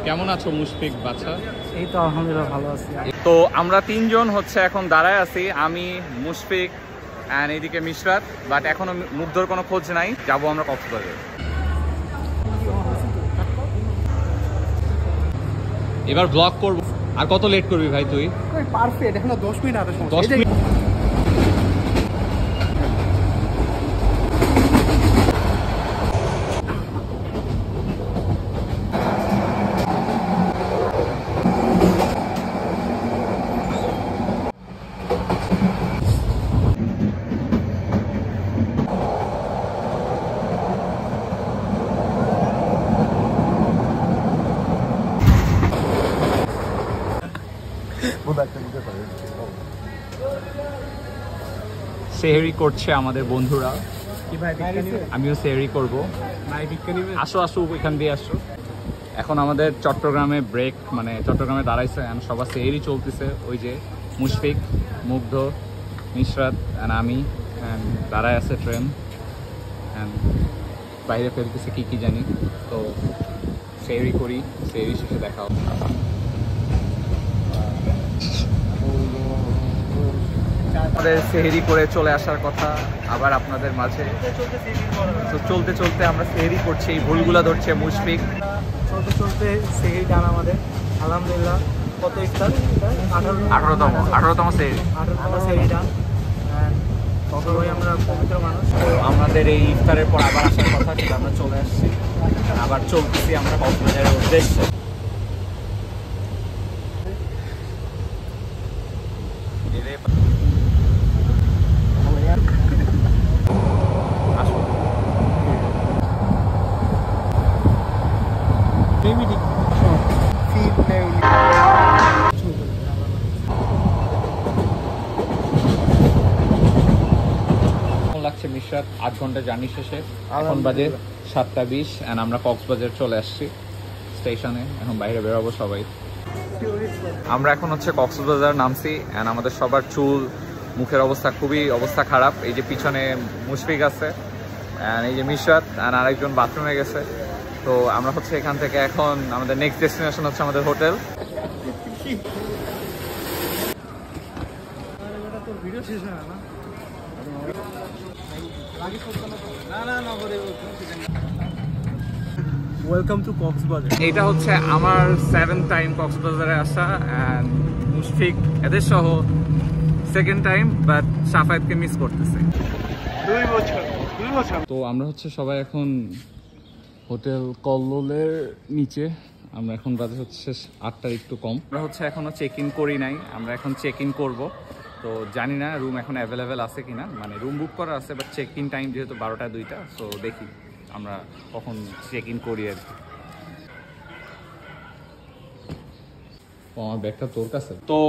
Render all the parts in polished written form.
কেমন আছো মুশফিক বাচ্চা? এই তো আলহামদুলিল্লাহ ভালো আছি। তো আমরা তিনজন হচ্ছে এখন দাঁড়ায় আছি, আমি, মুশফিক অ্যান্ড এইদিকে মিশরাত। বাট এখনো মুগ্ধর কোনো খোঁজ নাই। যাবো আমরা কক্সবাজার। এবার ব্লগ করবো। আর কত লেট করবি ভাই তুই? পারফেক্ট, এখনো 10 মিনিট হাতে সময়। 10 মিনিট। সেহরি করছে আমাদের বন্ধুরা, আমিও সেহরি করবো। আসো আসো, এখান দিয়ে আসো। এখন আমাদের চট্টগ্রামে ব্রেক, মানে চট্টগ্রামে দাঁড়াইছে, সবার সেহরি চলতেছে। ওই যে মুশফিক, মুগ্ধ, মিশরাত অ্যান্ড আমি দাঁড়ায় আছে ট্রেন, বাইরে ফেলতেছে কি জানি। তো সেহরি করি, সেহরি শেষে দেখা হবে। আমাদের সেহরি করে চলে আসার কথা আবার আপনাদের মাঝে। তো চলতে চলতে আমরা সেহরি করছি, এই ভুলগুলা ধরছে মুশফিক। চলতে চলতে সেহরি ডান আমাদের আলহামদুলিল্লাহ। কত ইফতার? 18তম সেহরি। 18তম সেহরি ডান। সবাই আমরা পবিত্র মানুষ। তো আমাদের এই ইফতারের পর আবার আসার কথা ছিল, আমরা চলে আসছি, আবার চলতেছি আমরা কক্সবাজারের উদ্দেশ্যে। লাগছে মিশরাত 8 ঘন্টা জার্নি শেষে। এখন বাজে 7:20 অ্যান্ড আমরা কক্সবাজার চলে আসছি স্টেশনে। এখন বাইরে বেরোবো সবাই। আমরা এখন হচ্ছে কক্সবাজার নামছি অ্যান্ড আমাদের সবার চুল মুখের খুবই অবস্থা খারাপ। এই যে পিছনে মুশফিক আছে অ্যান্ড এই যে মিশরাত অ্যান্ড আরেকজন বাথরুমে গেছে। তো আমরা হচ্ছে এখান থেকে এখন আমাদের নেক্সট ডেস্টিনেশন হচ্ছে আমাদের হোটেল। ভিডিও শেষ হয় না। Welcome to Cox's Bazar. এটা হচ্ছে আমার 7th টাইম কক্সবাজারে আসা অ্যান্ড মুশফিক এদের সহ 2nd টাইম, বাট সাফায়েতকে মিস করতেছে। 2 বছর। তো আমরা হচ্ছে সবাই এখন হোটেল কল্লোলের নিচে। আমরা এখন বাজে হচ্ছে 8টার একটু কম। আমরা হচ্ছে এখনো চেক ইন করি নাই, আমরা এখন চেক ইন করবো। তো জানি না রুম এখন অ্যাভেলেবেল আছে কিনা, মানে রুম বুক করা আছে, বাট চেক ইন টাইম যেহেতু 12টা 2টা। সো দেখি আমরা কখন চেক ইন করি আর কি। আমার ব্যাগটা তোর কাছে। তো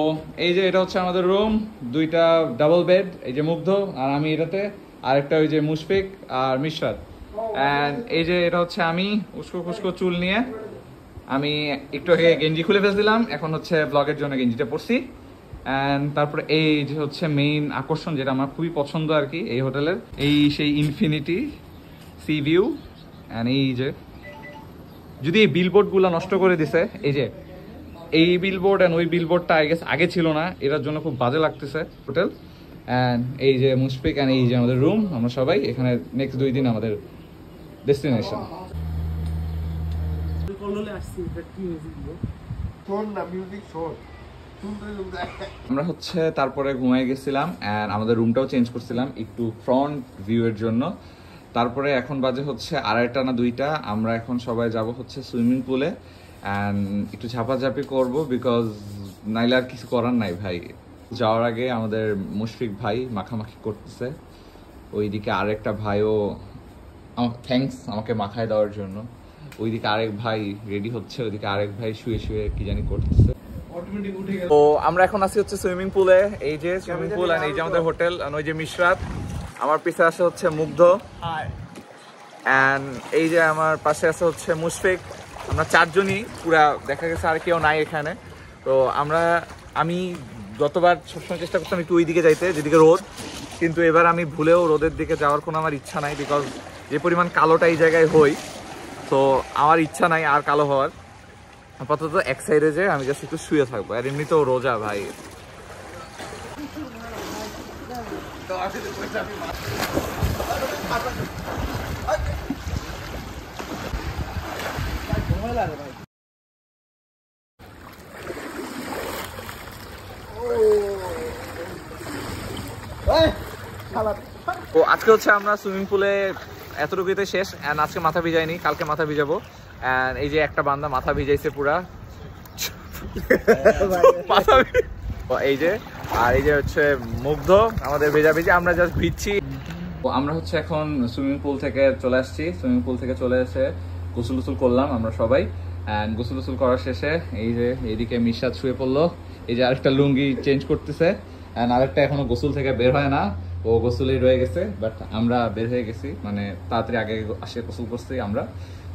এই যে এটা হচ্ছে আমাদের রুম, 2টা ডাবল বেড, এই যে মুগ্ধ আর আমি এটাতে, আরেকটা ওই যে মুশফিক আর মিশরাত। অ্যান্ড এই যে এটা হচ্ছে আমি, উস্কো খুস্কো চুল নিয়ে আমি একটু আগে গেঞ্জি খুলে ফেলছিলাম, এখন হচ্ছে ব্লগের জন্য গেঞ্জিটা পরছি। অ্যান্ড তারপরে এই যে হচ্ছে মেইন আকর্ষণ, যেটা আমার খুবই পছন্দ আর কি এই হোটেলের, এই সেই ইনফিনিটি সি ভিউ। অ্যান্ড এই যে যদি এই বিলবোর্ডগুলো নষ্ট করে দিছে, এই যে এই বিলবোর্ড অ্যান্ড ওই বিলবোর্ডটা আগে ছিল না, এটার জন্য খুব বাজে লাগতেছে হোটেল। অ্যান্ড এই যে মুশফিক অ্যান্ড এই যে আমাদের রুম, আমরা সবাই এখানে নেক্সট 2 দিন আমাদের ডেস্টিনেশন। আমরা হচ্ছে তারপরে ঘুমাই গেছিলাম অ্যান্ড আমাদের রুমটাও চেঞ্জ করছিলাম একটু ফ্রন্ট ভিউ এর জন্য। তারপরে এখন বাজে হচ্ছে 2:30 না 2টা। আমরা এখন সবাই যাব হচ্ছে সুইমিং পুলে অ্যান্ড একটু ঝাপাঝাপি করব, বিকজ নাইলে আর কিছু করার নাই ভাই। যাওয়ার আগে আমাদের মুশফিক ভাই মাখামাখি করতেছে, ওইদিকে আরেকটা ভাইও থ্যাঙ্কস আমাকে মাখায় দেওয়ার জন্য। ওইদিকে আরেক ভাই রেডি হচ্ছে, ওইদিকে আরেক ভাই শুয়ে শুয়ে কি জানি করতেছে। তো আমরা এখন আছি হচ্ছে সুইমিং পুলে, এই যে সুইমিং পুল আর এই যে আমাদের হোটেল। আর ওই যে মিশরাত, আমার পিছে আসে হচ্ছে মুগ্ধ, অ্যান্ড এই যে আমার পাশে আছে হচ্ছে মুশফিক। আমরা 4 জনই পুরা, দেখা গেছে আর কেউ নাই এখানে। তো আমি যতবার সবসময় চেষ্টা করতাম একটু ওই দিকে যাইতে যেদিকে রোদ, কিন্তু এবার আমি ভুলেও রোদের দিকে যাওয়ার কোনো আমার ইচ্ছা নাই, বিকজ যে পরিমাণ কালোটা এই জায়গায় হই, তো আমার ইচ্ছা নাই আর কালো হওয়ার। আপাতত এক সাইডে যে আমি জাস্ট একটু শুয়ে থাকবো, আর এমনিতেও রোজা ভাই। তো আজকে হচ্ছে আমরা সুইমিং পুলে এতটুকুতে শেষ, এন্ড আজকে মাথা ভিজাইনি, কালকে মাথা ভিজাবো। এন্ড এই যে একটা বান্দা মাথা ভিজাইছে পুরা মাথা, এই যে, আর এই যে হচ্ছে মুগ্ধ আমাদের ভেজাভিজি, আমরা জাস্ট ভিজছি। তো আমরা হচ্ছে এখন সুইমিং পুল থেকে চলে আসছি, সুইমিং পুল থেকে চলে এসে গোসল টুসল করলাম আমরা সবাই। অ্যান্ড গোসল টুসল করার শেষে এই যে এইদিকে মিশাদ শুয়ে পড়লো, এই যে আরেকটা লুঙ্গি চেঞ্জ করতেছে, অ্যান্ড আরেকটা এখনো গোসল থেকে বের হয় না, ও গোসলেই রয়ে গেছে। বাট আমরা বের হয়ে গেছি, মানে তাড়াতাড়ি আগে আসে গোসল করছি আমরা।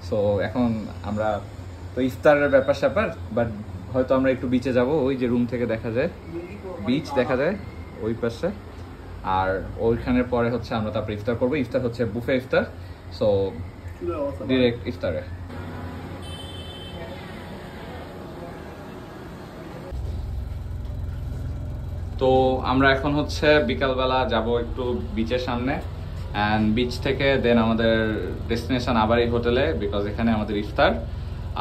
সো এখন আমরা তো ইফতারের ব্যাপার স্যাপার, বাট হয়তো আমরা একটু বিচে যাব, ওই যে রুম থেকে দেখা যায় বিচ দেখা যায় ওই পাশে, আর ওইখানের পরে হচ্ছে আমরা তারপর ইফতার করবো। ইফতার হচ্ছে বুফে ইফতার, সো ডিরেক্ট ইফতারে। তো আমরা এখন হচ্ছে বিকালবেলা যাব একটু বিচের সামনে, অ্যান্ড বিচ থেকে দেন আমাদের ডেস্টিনেশন আবার এই হোটেলে, বিকজ এখানে আমাদের ইফতার।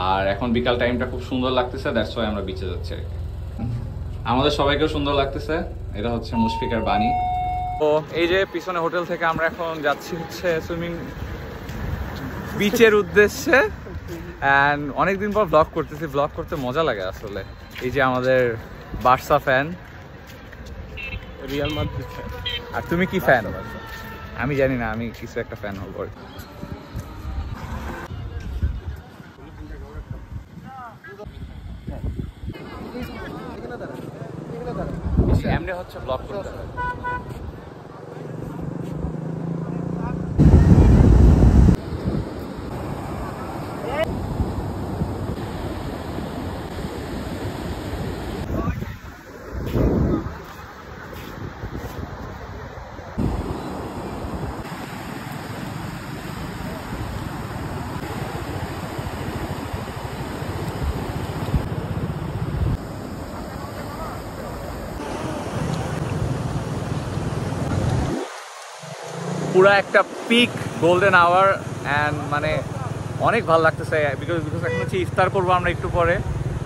আর এখন বিকাল টাইমটা খুব সুন্দর লাগতেছে, দ্যাটস ওয়াই আমরা বিচে যাচ্ছি। আমাদের সবাইকেও সুন্দর লাগতেছে। এটা হচ্ছে মুশফিকার বাণী। তো এই যে পিছনে হোটেল থেকে আমরা এখন যাচ্ছি হচ্ছে সুইমিং বিচের উদ্দেশ্যে, অ্যান্ড অনেকদিন পর ব্লগ করতেছি, ব্লগ করতে মজা লাগে আসলে। এই যে আমাদের বার্সা ফ্যান, রিয়াল মাদ্রিদ। আর তুমি কি ফ্যান? আমি জানি না, আমি কিছু একটা ফ্যান হবো। এমনি হচ্ছে ব্লগ করতে হবে। পুরা একটা পিক গোল্ডেন আওয়ার, অ্যান্ড মানে অনেক ভালো লাগতেছে, বিকজ এখন হচ্ছে ইফতার করবো আমরা একটু পরে।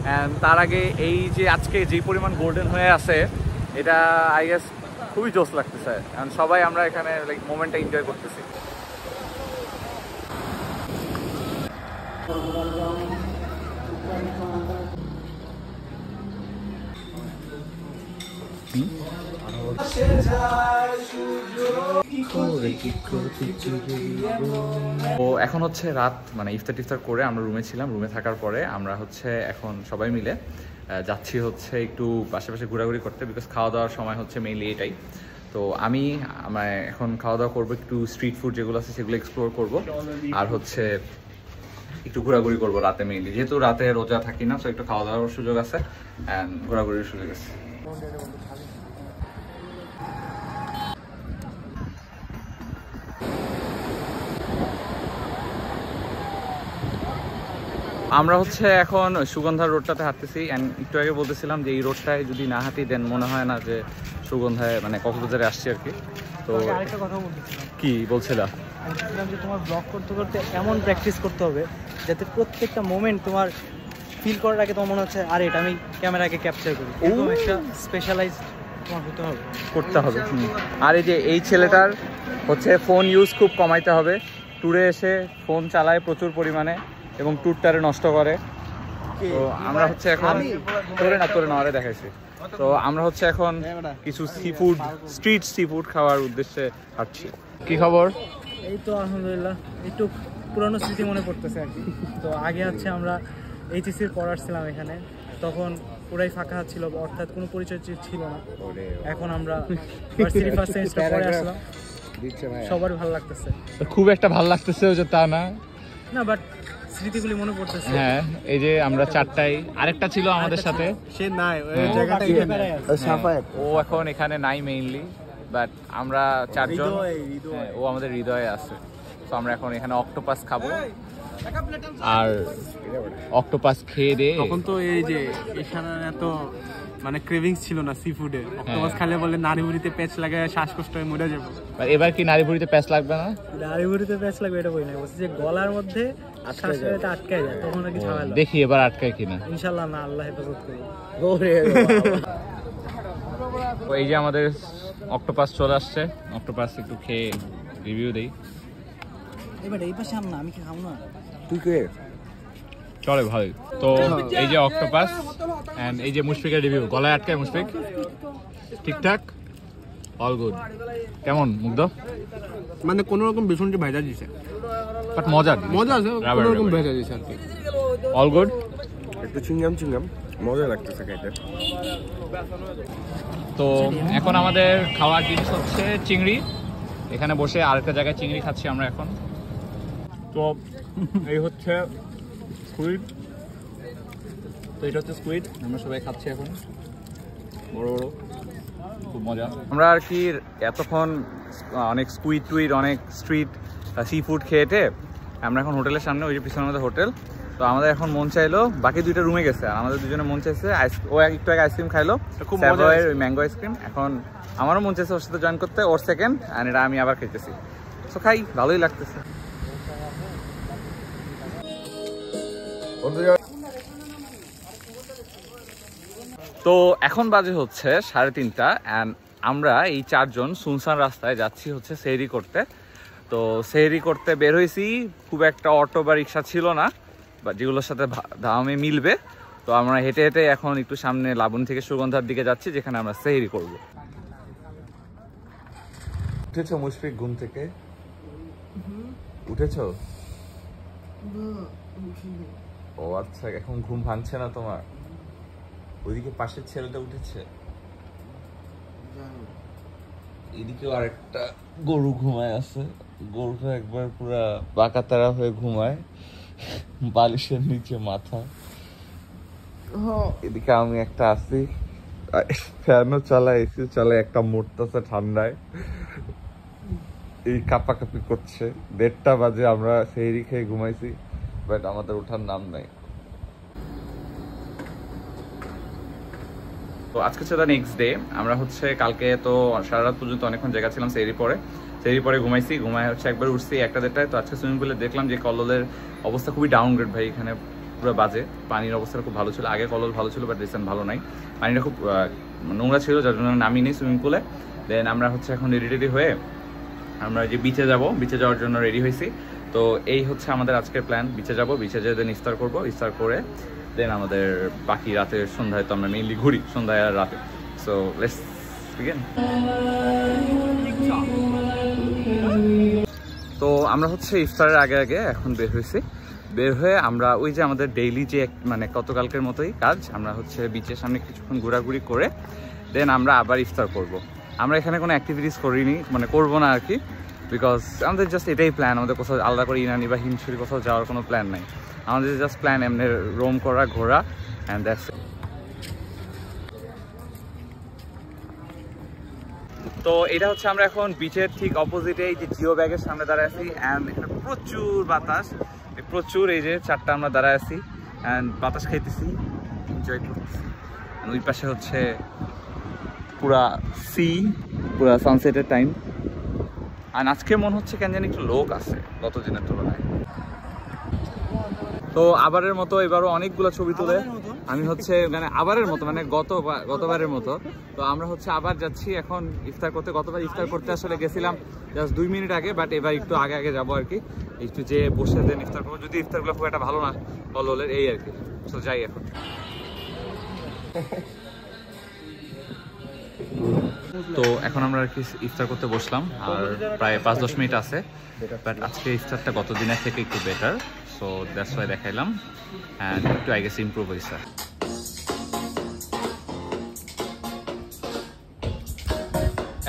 অ্যান্ড তার আগে এই যে আজকে যে পরিমাণ গোল্ডেন হয়ে আছে, এটা আই গেস খুবই জোস লাগতেছে, অ্যান্ড সবাই আমরা এখানে লাইক মোমেন্টটা এনজয় করতেছি। তো এখন হচ্ছে রাত, মানে ইফতার টিফতার করে আমরা রুমে ছিলাম, রুমে থাকার পরে আমরা হচ্ছে এখন সবাই মিলে যাচ্ছি হচ্ছে একটু আশেপাশে ঘোরাঘুরি করতে, বিকজ খাওয়া দাওয়ার সময় হচ্ছে মেইনলি এটাই। তো আমি এখন খাওয়া দাওয়া করবো, একটু স্ট্রিট ফুড যেগুলো আছে সেগুলো এক্সপ্লোর করব, আর হচ্ছে একটু ঘোরাঘুরি করবো রাতে মেইনলি, যেহেতু রাতে রোজা থাকি না, সো একটু খাওয়া দাওয়ার সুযোগ আছে অ্যান্ড ঘোরাঘুরির সুযোগ আছে। আমরা হচ্ছে এখন সুগন্ধার রোডটাতে হাঁটতেছি, অ্যান্ড একটু আগে বলতেছিলাম যে এই রোডটায় যদি না হাঁটি দেন মনে হয় না যে সুগন্ধায় মানে কক্সবাজারে আসছি আর কি। তো আরেকটা কথা বলতেছিলাম। কি বলছিলাম? বলছিলাম যে তোমার ব্লগ করতে করতে এমন প্র্যাকটিস করতে হবে যাতে প্রত্যেকটা মোমেন্ট তোমার ফিল করার আগে তোমার মনে হচ্ছে আরে এটা আমি ক্যামেরাকে ক্যাপচার করি, এরকম একটা স্পেশালাইজ তোমার হতে হবে, করতে হবে। আর এই যে এই ছেলেটার হচ্ছে ফোন ইউজ খুব কমাইতে হবে, ট্যুরে এসে ফোন চালায় প্রচুর পরিমাণে এবং ট্যুরটারে নষ্ট করে। তো আমরা হচ্ছে এখন তোরে না আরে দেখাইছি। তো আমরা হচ্ছে এখন কিছু স্ট্রিট সি ফুড খাওয়ার উদ্দেশ্যে হাঁটছি। কি খবর? এই তো আলহামদুলিল্লাহ, একটু পুরনো স্মৃতি মনে পড়তেছে আর কি। তো আগে হচ্ছে আমরা এইচএসসির পর আসছিলাম এখানে, তখন পুরাই ফাঁকা ছিল, অর্থাৎ কোনো পরিচয় ছিল না। এখন আমরা ভার্সিটি ফার্স্ট সেমিস্টার পরে আসলাম, সবার ভালো লাগতেছে। খুব একটা ভালো লাগতেছে যে তা না, বাট স্মৃতিগুলি মনে পড়তেছে। হ্যাঁ, এই যে আমরা চারটাই, আরেকটা ছিল আমাদের সাথে, সে নাই ওই জায়গাটা এখানে ও এখন এখানে নাই মেইনলি, বাট আমরা চারজন, ও আমাদের হৃদয়ে আছে। তো আমরা এখন এখানে অক্টোপাস খাবো, আর অক্টোপাস খেয়ে দে। তখন তো এই যে এখানে এত মানে ক্রেভিংস ছিল না সি ফুডে। অক্টোপাস খেলে বলে নাড়িভুড়িতে প্যাচ লাগায় শ্বাসকষ্ট হয়ে মরে যাবো। এবার কি নাড়িভুড়িতে প্যাচ লাগবে না? নাড়িভুড়িতে প্যাচ লাগবে এটা বই না, বলছে যে গলার মধ্যে শ্বাসটা আটকায় যায়, তখন আর কি ঝামেলা। দেখি এবার আটকায় কিনা। ইনশাআল্লাহ না, আল্লাহ হেফাজত করবে। এই যে আমাদের অক্টোপাস চলে আসছে, অক্টোপাস একটু খেয়ে রিভিউ দেই। এবার এই পাশে আম না, আমি কি খাবো না? তুই কে? চলে ভাই। তো এই যে অক্টোপাস এন্ড এই যে মুশফিকের রিভিউ। গলায় আটকায় মুশফিক, ঠিকঠাক, অল গুড। কেমন মুগ্ধ? মানে কোন রকম বেসনটি ভাজা দিছে, বাট মজা মজা আছে, কোন রকম ভাজা দিছে আর কি। All good. একটু চিংগাম মজা লাগতেছে খাইতে। তো এখন আমাদের খাওয়ার জিনিস হচ্ছে চিংড়ি। এখানে বসে আরেকটা জায়গায় চিংড়ি খাচ্ছি আমরা এখন। তো এই হচ্ছে স্কুইড। তো এটা হচ্ছে স্কুইড, আমরা সবাই খাচ্ছি এখন, বড় বড়, খুব মজা। আমরা আর কি এতক্ষণ অনেক স্কুইড টুইড, অনেক স্ট্রিট সি ফুড খেয়েটে আমরা এখন হোটেলের সামনে, ওই যে পিছনের মধ্যে হোটেল। তো আমাদের এখন মন চাইলো, বাকি দুইটা রুমে গেছে, আর আমাদের দুজনে মন চাইছে ও একটু আগে আইসক্রিম খাইলো, খুব মজা, ওই ম্যাঙ্গো আইসক্রিম। এখন আমারও মন চাইছে ওর সাথে জয়েন করতে, ওর সেকেন্ড, আর এটা আমি আবার খাইতেছি। তো খাই, ভালোই লাগতেছে। তো এখন বাজে হচ্ছে 3:30 অ্যান্ড আমরা এই 4 জন সুনসান রাস্তায় যাচ্ছি হচ্ছে সেহরি করতে। তো সেহরি করতে বের হয়েছি, খুব একটা অটো বা রিক্সা ছিল না বা যেগুলোর সাথে দামে মিলবে। তো আমরা হেঁটে হেঁটে এখন একটু সামনে লাবণ থেকে সুগন্ধার দিকে যাচ্ছি, যেখানে আমরা সেহরি করব। উঠেছো মুশফিক ঘুম থেকে? উঠেছো? ও আচ্ছা, এখন ঘুম ভাঙছে না তোমার? ওইদিকে পাশের ছেলেটা উঠেছে, এদিকেও আরেকটা গরু ঘুমায় আছে। গরুটা একবার পুরা বাঁকাতারা হয়ে ঘুমায়, বালিশের নিচে মাথা। এদিকে আমি একটা আছি, ফ্যানও চালায়, এসি চালায়, একটা মরতেছে ঠান্ডায়, এই কাঁপাকাঁপি করছে। 1:30 বাজে, আমরা সেহরি খেয়ে ঘুমাইছি, বাট আমাদের ওঠার নাম নাই। তো আজকে হচ্ছে নেক্সট ডে। আমরা হচ্ছে কালকে তো সারা রাত পর্যন্ত অনেকক্ষণ জায়গা ছিলাম, সেহরি পরে ঘুমাইছি, ঘুমায় হচ্ছে একবার উঠছি 1টা-1:30টায়। তো আজকে সুইমিং পুলে দেখলাম যে কললের অবস্থা খুবই ডাউনগ্রেড ভাই, এখানে পুরো বাজে। পানির অবস্থা খুব ভালো ছিল, আগে কলল ভালো ছিল, বাট রিসেন্ট ভালো নাই, পানিটা খুব নোংরা ছিল, যার জন্য নামি নেই সুইমিং পুলে। দেন আমরা হচ্ছে এখন রেডি হয়ে আমরা যে বিচে যাব, বিচে যাওয়ার জন্য রেডি হয়েছি। তো এই হচ্ছে আমাদের আজকের প্ল্যান, বিচে যাব, বিচে যেয়ে দেন ইফতার করবো, ইফতার করে দেন আমাদের বাকি রাতের সন্ধ্যায় তো আমরা মেইনলি ঘুরি, সন্ধ্যায় আর রাতে। So let's begin. তো আমরা হচ্ছে ইফতারের আগে এখন বের হয়েছি, বের হয়ে আমরা ওই যে আমাদের ডেইলি যে মানে গতকালকের মতোই কাজ, আমরা হচ্ছে বিচের সামনে কিছুক্ষণ ঘোরাঘুরি করে দেন আমরা আবার ইফতার করব। আমরা এখানে কোনো অ্যাক্টিভিটিস করিনি, মানে করবো না আর কি, বিকজ আমাদের জাস্ট এটাই প্ল্যান। আমাদের কোথাও আলাদা করে ইনানি বা হিমছড়ি কোথাও যাওয়ার কোনো প্ল্যান নাই, আমাদের জাস্ট প্ল্যান এমনি রোম করা, ঘোরা, অ্যান্ড দ্যাটস ইট। তো এটা হচ্ছে আমরা এখন বিচের ঠিক অপোজিটে এই যে জিও ব্যাগের সামনে দাঁড়ায় আছি, অ্যান্ড এখানে প্রচুর বাতাস, প্রচুর, এই যে 4টা আমরা দাঁড়ায় আছি অ্যান্ড বাতাস খাইতেছি, এনজয় করতেছি। ওই পাশে হচ্ছে পুরা সি, পুরা সানসেটের টাইম। আর আজকে মনে হচ্ছে কেন জানি একটু লোক আছে গত দিনের তুলনায়। তো আবারের মতো এবারও অনেকগুলো ছবি তুলে আমি হচ্ছে মানে আবারের মতো মানে গতবারের মতো। তো আমরা হচ্ছে আবার যাচ্ছি এখন ইফতার করতে। গতবার ইফতার করতে আসলে গেছিলাম জাস্ট 2 মিনিট আগে, বাট এবার একটু আগে যাবো আর কি, একটু যে বসে দেন ইফতার করবো, যদি ইফতারগুলো খুব একটা ভালো না হলে এই আর কি। তো যাই এখন। তো এখন আমরা আর কি ইফতার করতে বসলাম, আর প্রায় 5-10 মিনিট আছে, বাট আজকে ইফতারটা গত দিনের থেকে একটু বেটার, সো দ্যাটস ওয়াই দেখাইলাম, অ্যান্ড একটু আই গেস ইমপ্রুভ হয়েছে।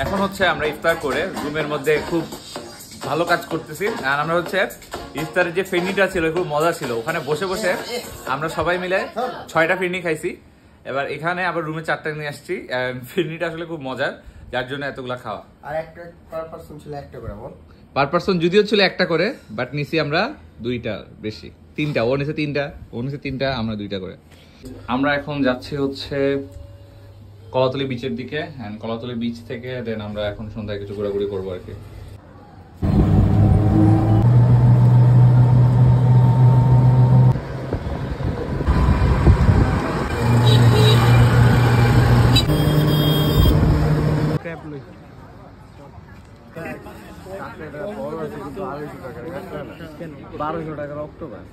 এখন হচ্ছে আমরা ইফতার করে রুমের মধ্যে খুব ভালো কাজ করতেছি, আর আমরা হচ্ছে ইফতারের যে ফিরনিটা ছিল খুব মজা ছিল, ওখানে বসে বসে আমরা সবাই মিলে 6টা ফিরনি খাইছি। এবার এখানে আবার রুমে 4টা নিয়ে আসছি, ফিরনিটা আসলে খুব মজার, যার জন্য এতগুলা খাওয়া। আর একটা পার পারসন ছিল একটা করে, বল পার পার্সন যদিও ছিল একটা করে, বাট নিছি আমরা 2টা বেশি, 3টা। ও নিছে 3টা, আমরা 2টা করে। আমরা এখন যাচ্ছি হচ্ছে কলাতলি বিচের দিকে, এন্ড কলাতলি বিচ থেকে দেন আমরা এখন সন্ধ্যায় কিছু ঘোরাঘুরি করবো আর কি। কেন 1200 টাকার অক্টোপাস।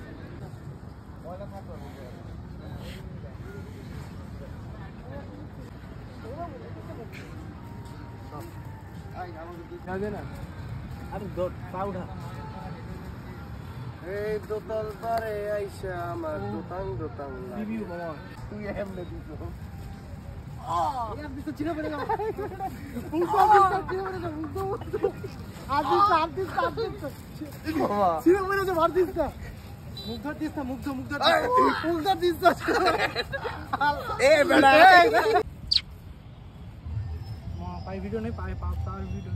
আরে পা উঠা। এই দোতাল পারে আইসা আমার দোতাং দোতাং রিভিউ মামা তুই এমনে দিছো। ভিডিও নেই পায়ে পা ভিডিও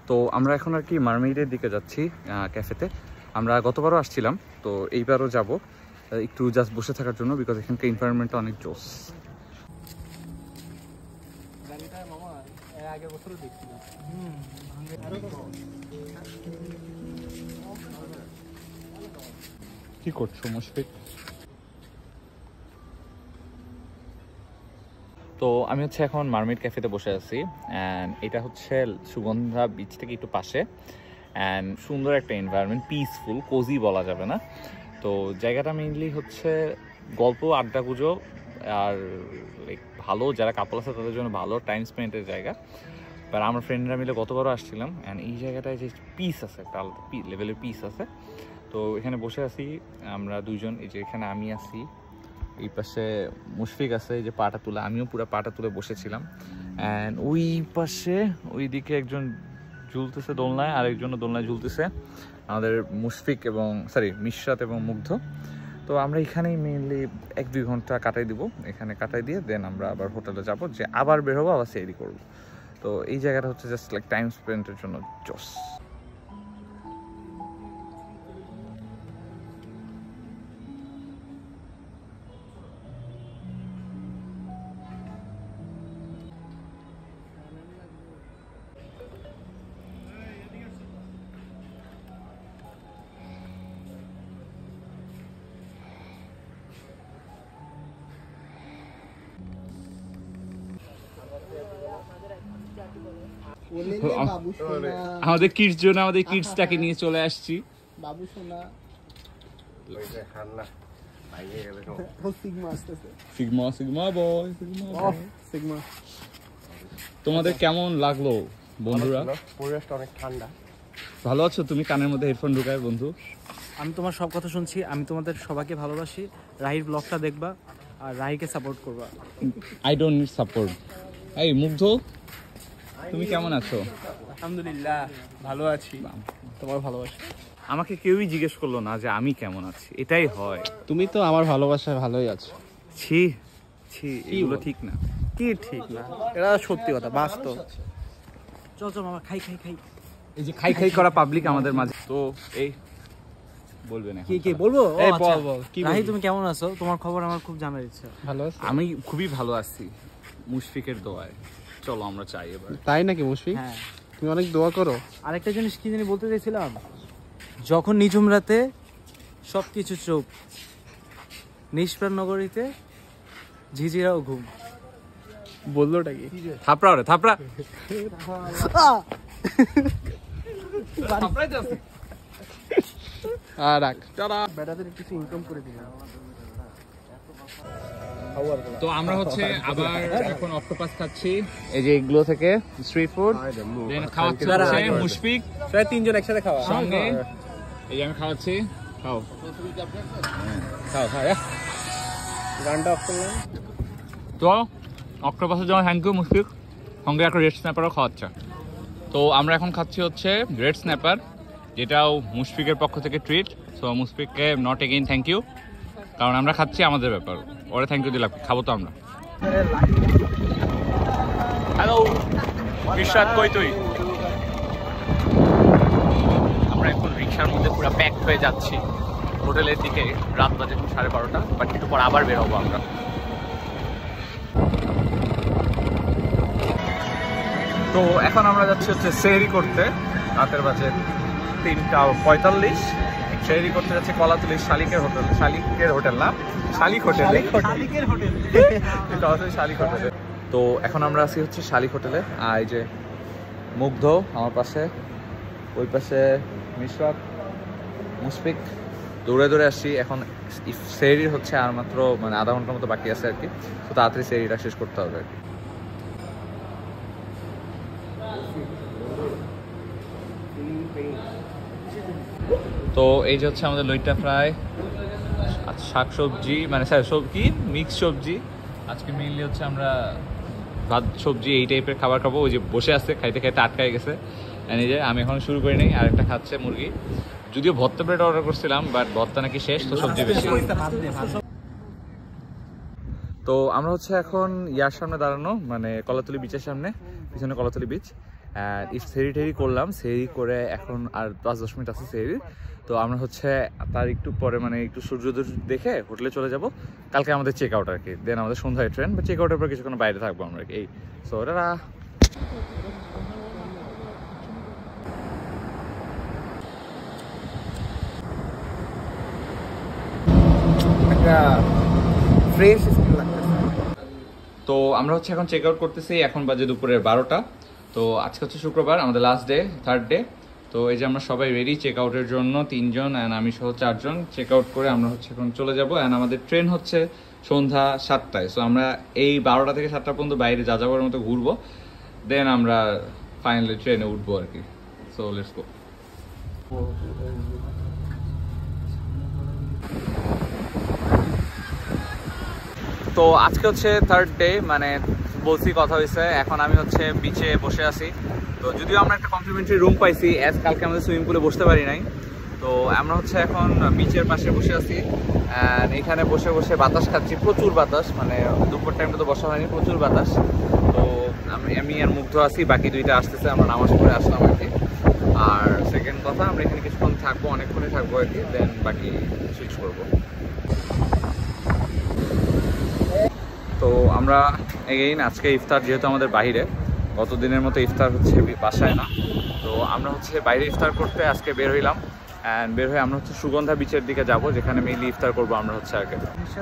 তো আমরা এখন আর কি মারমেইডের দিকে যাচ্ছি ক্যাফেতে। আমরা গতবারও আসছিলাম, তো এইবারও যাব একটু জাস্ট বসে থাকার জন্য, বিকজ এখানকার এনভায়রনমেন্টটা অনেক জোস। মামা এর আগের বছরও দেখছিলাম। কি করছো মুশফিক? তো আমি হচ্ছে এখন মারমেড ক্যাফেতে বসে আছি, অ্যান্ড এটা হচ্ছে সুগন্ধা বিচ থেকে একটু পাশে, অ্যান্ড সুন্দর একটা এনভায়রনমেন্ট, পিসফুল, কোজি বলা যাবে না। তো জায়গাটা মেইনলি হচ্ছে গল্প, আড্ডা গুজব, আর লাইক ভালো যারা কাপল আছে তাদের জন্য ভালো টাইম স্পেন্ডের জায়গা। বাট আমার ফ্রেন্ডরা মিলে গতবারও আসছিলাম, অ্যান্ড এই জায়গাটায় যে পিস আছে, একটা আলাদা লেভেলের পিস আছে। তো এখানে বসে আছি আমরা দুইজন, এই যে এখানে আমি আছি, এই পাশে মুশফিক আছে, এই যে পাটা তুলে, আমিও পুরো পাটা তুলে বসেছিলাম। অ্যান্ড ওই পাশে ওই দিকে একজন ঝুলতেছে দোলনায়, আর একজনও দোলনায় ঝুলতেছে, আমাদের মুশফিক এবং মিশরাত এবং মুগ্ধ। তো আমরা এখানেই মেইনলি 1-2 ঘন্টা কাটাই দিব, এখানে কাটাই দিয়ে দেন আমরা আবার হোটেলে যাব, যে আবার বের হবো, আবার সেরি করবো। তো এই জায়গাটা হচ্ছে জাস্ট লাইক টাইম স্পেন্ডের জন্য জোস। আমাদের কিডস জন্য আমাদের কিডসটাকে নিয়ে চলে আসছি। বাবু সোনা ওই যে হান্না ভাইয়ে গেল সিগমা আসতেছে। সিগমা সিগমা বয় সিগমা। তোমাদের কেমন লাগলো বন্ধুরা? পরিবেশটা অনেক ঠান্ডা। ভালো আছো তুমি? কানের মধ্যে হেডফোন ঢুকায় বন্ধু। আমি তোমার সব কথা শুনছি, আমি তোমাদের সবাইকে ভালোবাসি। রাহির ব্লগটা দেখবা আর রাহিকে সাপোর্ট করবা। I don't need support. এই মুগ্ধ, তুমি কেমন আছো? আলহামদুলিল্লাহ ভালো আছি, তোমার ভালোবাসি। আমাকে কেউই জিজ্ঞেস করলো না যে আমি কেমন আছি, এটাই হয়। তুমি তো আমার ভালোবাসায় ভালোই আছো। ছি ছি, এগুলো ঠিক না। কি ঠিক না? এটা সত্যি কথা, বাস্তব। চল চল মামা, খাই খাই খাই। এই যে খাই খাই করা পাবলিক আমাদের মাঝে। তো এই বলবে না কি কি বলবো? এই বল বল, কি রাহি বলবি? তুমি কেমন আছো? তোমার খবর আমার খুব জানার ইচ্ছা। ভালো আছি। আমি খুবই ভালো আছি মুশফিকের দোয়ায়। চলো আমরা চাই এবার। তাই নাকি মুশফিক? হ্যাঁ, তুমি অনেক দোয়া করো। আরেকটা জিনিস কি জানি বলতে চাইছিলাম, যখন নিঝুম রাতে সবকিছু চুপ, নিষ্প্রাণ নগরীতে ঝিঝিরাও ঘুম। বললোটা কি? থাপড়া রে থাপড়া। আর রাখ। বেটাদের কিছু ইনকাম করে দিলাম। তো আমরা হচ্ছে আবার এখন অক্টোপাস খাচ্ছি, এই যে এগুলো থেকে স্ট্রিট ফুড। দেন খাওয়াচ্ছে হচ্ছে মুশফিক, প্রায় 3 জন একসাথে খাওয়া। সঙ্গে এই যে আমি খাওয়াচ্ছি। খাও খাও খাও। গানটা অফ করলাম। তো অক্টোপাসের জন্য থ্যাংক ইউ মুশফিক, সঙ্গে একটা রেড স্ন্যাপারও খাওয়াচ্ছে। তো আমরা এখন খাচ্ছি হচ্ছে রেড স্ন্যাপার, যেটাও মুশফিকের পক্ষ থেকে ট্রিট। সো মুশফিককে নট এগেইন থ্যাংক ইউ, কারণ আমরা খাচ্ছি আমাদের ব্যাপার, ওরা থ্যাংক ইউ দিলাম, খাবো তো আমরা। হ্যালো বিশ্বনাথ, কই তুই? আমরা এখন রিক্সার মধ্যে পুরো প্যাক হয়ে যাচ্ছি হোটেলের দিকে। রাত বাজে 12:30, বাট একটু পর আবার বেরোবো আমরা। তো এখন আমরা যাচ্ছি হচ্ছে সেহরি করতে। রাতের বাজে 3:45। সেহরি করতে যাচ্ছে কলাতলি শালিকের হোটেল। শালিকের হোটেল না, শালিক হোটেলে। কলাতলি শালিক হোটেলে। তো এখন আমরা আছি হচ্ছে শালিক হোটেলে। আর এই যে মুগ্ধ আমার পাশে, ওই পাশে মিশরাত, মুশফিক, দৌড়ে দৌড়ে আসছি। এখন সেহরি হচ্ছে আর মাত্র মানে আধা ঘন্টার মতো বাকি আছে আর কি। তো তাড়াতাড়ি সেহরিটা শেষ করতে হবে আর কি। তো এই যে হচ্ছে আমাদের লইট্টা ফ্রাই, শাক সবজি মানে কি মিক্স সবজি। আজকে মেইনলি হচ্ছে আমরা ভাত সবজি এই টাইপের খাবার খাবো। ওই যে বসে আছে খাইতে খাইতে আটকাই গেছে। এই যে আমি এখন শুরু করি নাই, আরেকটা খাচ্ছে মুরগি। যদিও ভর্তা প্লেট অর্ডার করছিলাম, বাট ভর্তা নাকি শেষ, তো সবজি বেশি। তো আমরা হচ্ছে এখন ইয়ার সামনে দাঁড়ানো, মানে কলাতলি বিচের সামনে, পিছনে কলাতলি বিচ। সেহরি টেরি করলাম, সেহরি করে এখন আর 5-10 মিনিট আছে সেহরি। তো আমরা হচ্ছে তার একটু পরে মানে একটু সূর্যোদয় দেখে হোটেলে চলে যাব। কালকে আমাদের চেক আউট আর কি, দেন আমাদের সন্ধ্যায় ট্রেন, বা চেক আউটের পর কিছুক্ষণ বাইরে থাকবো আমরা এই। সো ওরা ফ্রেশ তো আমরা হচ্ছে এখন চেক আউট করতেছি। এখন বাজে দুপুরের 12টা। তো আজকে হচ্ছে শুক্রবার, আমাদের লাস্ট ডে, 3rd ডে। তো এই যে আমরা সবাই রেডি চেক আউটের জন্য, 3 জন অ্যান্ড আমি সহ 4 জন। চেক আউট করে আমরা হচ্ছে এখন চলে যাবো। অ্যান্ড আমাদের ট্রেন হচ্ছে সন্ধ্যা 7টায়। সো আমরা এই 12টা থেকে 7টা পর্যন্ত বাইরে যা যাওয়ার মতো ঘুরবো, দেন আমরা ফাইনালি ট্রেনে উঠবো আর কি। So let's go. তো আজকে হচ্ছে 3rd ডে, মানে বলছি কথা হয়েছে। এখন আমি হচ্ছে বিচে বসে আছি। তো যদিও আমরা একটা কমপ্লিমেন্টারি রুম পাইছি, অ্যাজ কালকে আমাদের সুইমিং পুলে বসতে পারি নাই। তো আমরা হচ্ছে এখন বিচের পাশে বসে আছি। অ্যান্ড এখানে বসে বসে বাতাস খাচ্ছি, প্রচুর বাতাস, মানে দুপুর টাইমটা তো বসা হয়নি, প্রচুর বাতাস। তো আমি আর মুগ্ধ আছি, বাকি দুইটা আসতেছে, আমরা নামাজ পড়ে আসলাম আর কি। আর সেকেন্ড কথা, আমরা এখানে কিছুক্ষণ থাকবো, অনেকক্ষণই থাকবো আর কি, দেন বাকি সুইচ করবো। তো আমরা এগেইন আজকে ইফতার, যেহেতু আমাদের বাইরে, গত দিনের মতো ইফতার হচ্ছে বাসায় না। তো আমরা হচ্ছে বাইরে ইফতার করতে আজকে বের হইলাম। অ্যান্ড বের হয়ে আমরা হচ্ছে সুগন্ধা বিচের দিকে যাব, যেখানে মেইনলি ইফতার করবো আমরা হচ্ছে আর কি।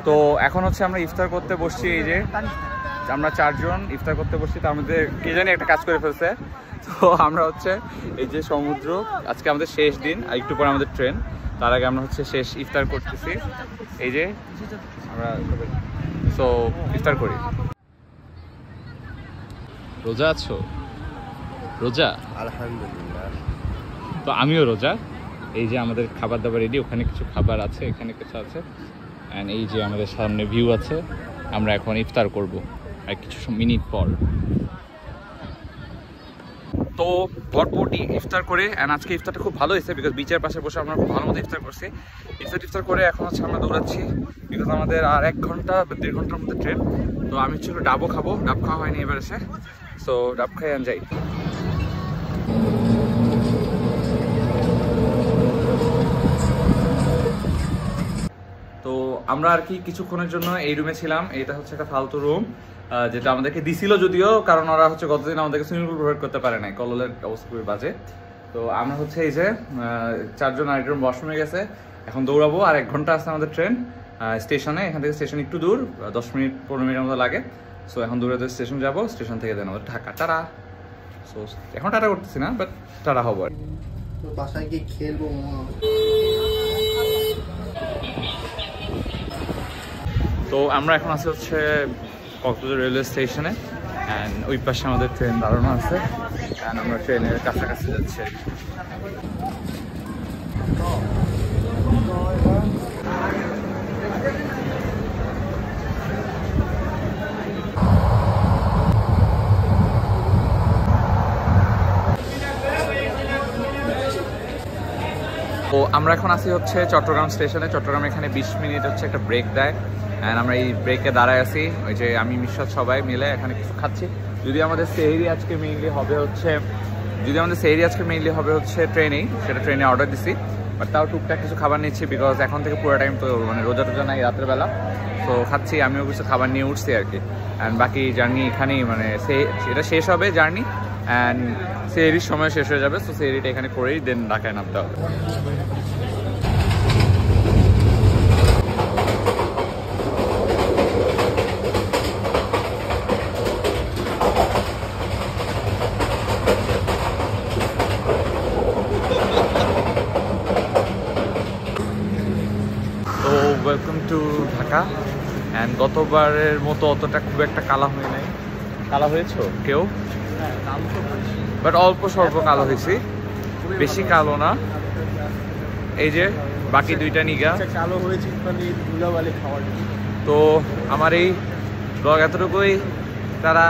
তো এখন হচ্ছে আমরা ইফতার করতে বসছি। এই যে আমরা 4 জন ইফতার করতে বসছি, তার মধ্যে কে জানি একটা কাজ করে ফেলছে। তো আমরা হচ্ছে এই যে সমুদ্র, আজকে আমাদের শেষ দিন, আর একটু পরে আমাদের ট্রেন। তার আগে আমরা হচ্ছে শেষ ইফতার করতেছি। এই যে আমরা সো ইফতার করি। রোজা আছো? রোজা? আলহামদুলিল্লাহ। তো আমিও রোজা। এই যে আমাদের খাবার দাবার রেডি, ওখানে কিছু খাবার আছে, এখানে কিছু আছে। অ্যান্ড এই যে আমাদের সামনে ভিউ আছে। আমরা এখন ইফতার করব আর কিছু মিনিট পর। তো ভরপুরটি ইফতার করে, অ্যান্ড আজকে ইফতারটা খুব ভালো হয়েছে, বিকজ বিচের পাশে বসে আমরা খুব ভালো মতো ইফতার করছি। ইফতার করে এখন হচ্ছে আমরা দৌড়াচ্ছি, বিকজ আমাদের আর 1 ঘন্টা 1.5 ঘন্টার মধ্যে ট্রেন। তো আমি ছিল ডাবও খাবো, ডাব খাওয়া হয়নি এবার এসে। সো ডাব খাই আন যাই। তো আমরা আর কি কিছুক্ষণের জন্য এই রুমে ছিলাম। এটা হচ্ছে একটা ফালতু রুম, যেটা আমাদেরকে দিছিল যদিও, কারণ ওরা হচ্ছে গতদিন আমাদেরকে সুইমিং পুল প্রোভাইড করতে পারে নাই, কললের অবস্থা খুবই বাজে। তো আমরা হচ্ছে এই যে 4 জন আরেক রুম ওয়াশরুমে গেছে। এখন দৌড়াবো, আর 1 ঘন্টা আছে আমাদের ট্রেন স্টেশনে। এখান থেকে স্টেশন একটু দূর, 10 মিনিট 15 মিনিটের মতো লাগে। সো এখন দূরে স্টেশন যাবো, স্টেশন থেকে দেন আমাদের ঢাকা। টাটা। সো এখন টাটা করতেছি না, বাট টাটা হবো আর। বাসায় গিয়ে খেলবো। তো আমরা এখন আছি হচ্ছে কক্সবাজার রেলওয়ে স্টেশনে। অ্যান্ড ওই পাশে আমাদের ট্রেন দাঁড়ানো আছে। অ্যান্ড আমরা ট্রেনের কাছাকাছি যাচ্ছি। তো আমরা এখন আছি হচ্ছে চট্টগ্রাম স্টেশনে। চট্টগ্রাম এখানে 20 মিনিট হচ্ছে একটা ব্রেক দেয়। অ্যান্ড আমরা এই ব্রেকে দাঁড়ায় আছি। ওই যে আমি মিশাদ সবাই মিলে এখানে কিছু খাচ্ছি, যদি আমাদের সেহরি আজকে মেইনলি হবে হচ্ছে ট্রেনেই, সেটা ট্রেনে অর্ডার দিছি। বাট তাও টুকটাক কিছু খাবার নিচ্ছি, বিকজ এখন থেকে পুরো টাইম তো মানে রোজা টোজা নাই রাতের বেলা, তো খাচ্ছি। আমিও কিছু খাবার নিয়ে উঠছি আর কি। অ্যান্ড বাকি জার্নি এখানেই, মানে এটা শেষ হবে জার্নি, অ্যান্ড সেহরির সময় শেষ হয়ে যাবে। সো সেহরিটা এখানে করেই দেন ঢাকায় নামতে হবে। তো ওয়েলকাম টু ঢাকা। অ্যান্ড গতবারের মতো অতটা খুব একটা কালা হয়ে নাই। কালা হয়েছো কেউ? বাট অল্প স্বল্প কালো হয়েছি, বেশি কালো না। এই যে বাকি দুইটা নিগা কালো হয়েছে ধুলাবালি খাওয়ার। তো আমার এই ব্লগ এতটুকুই। তারা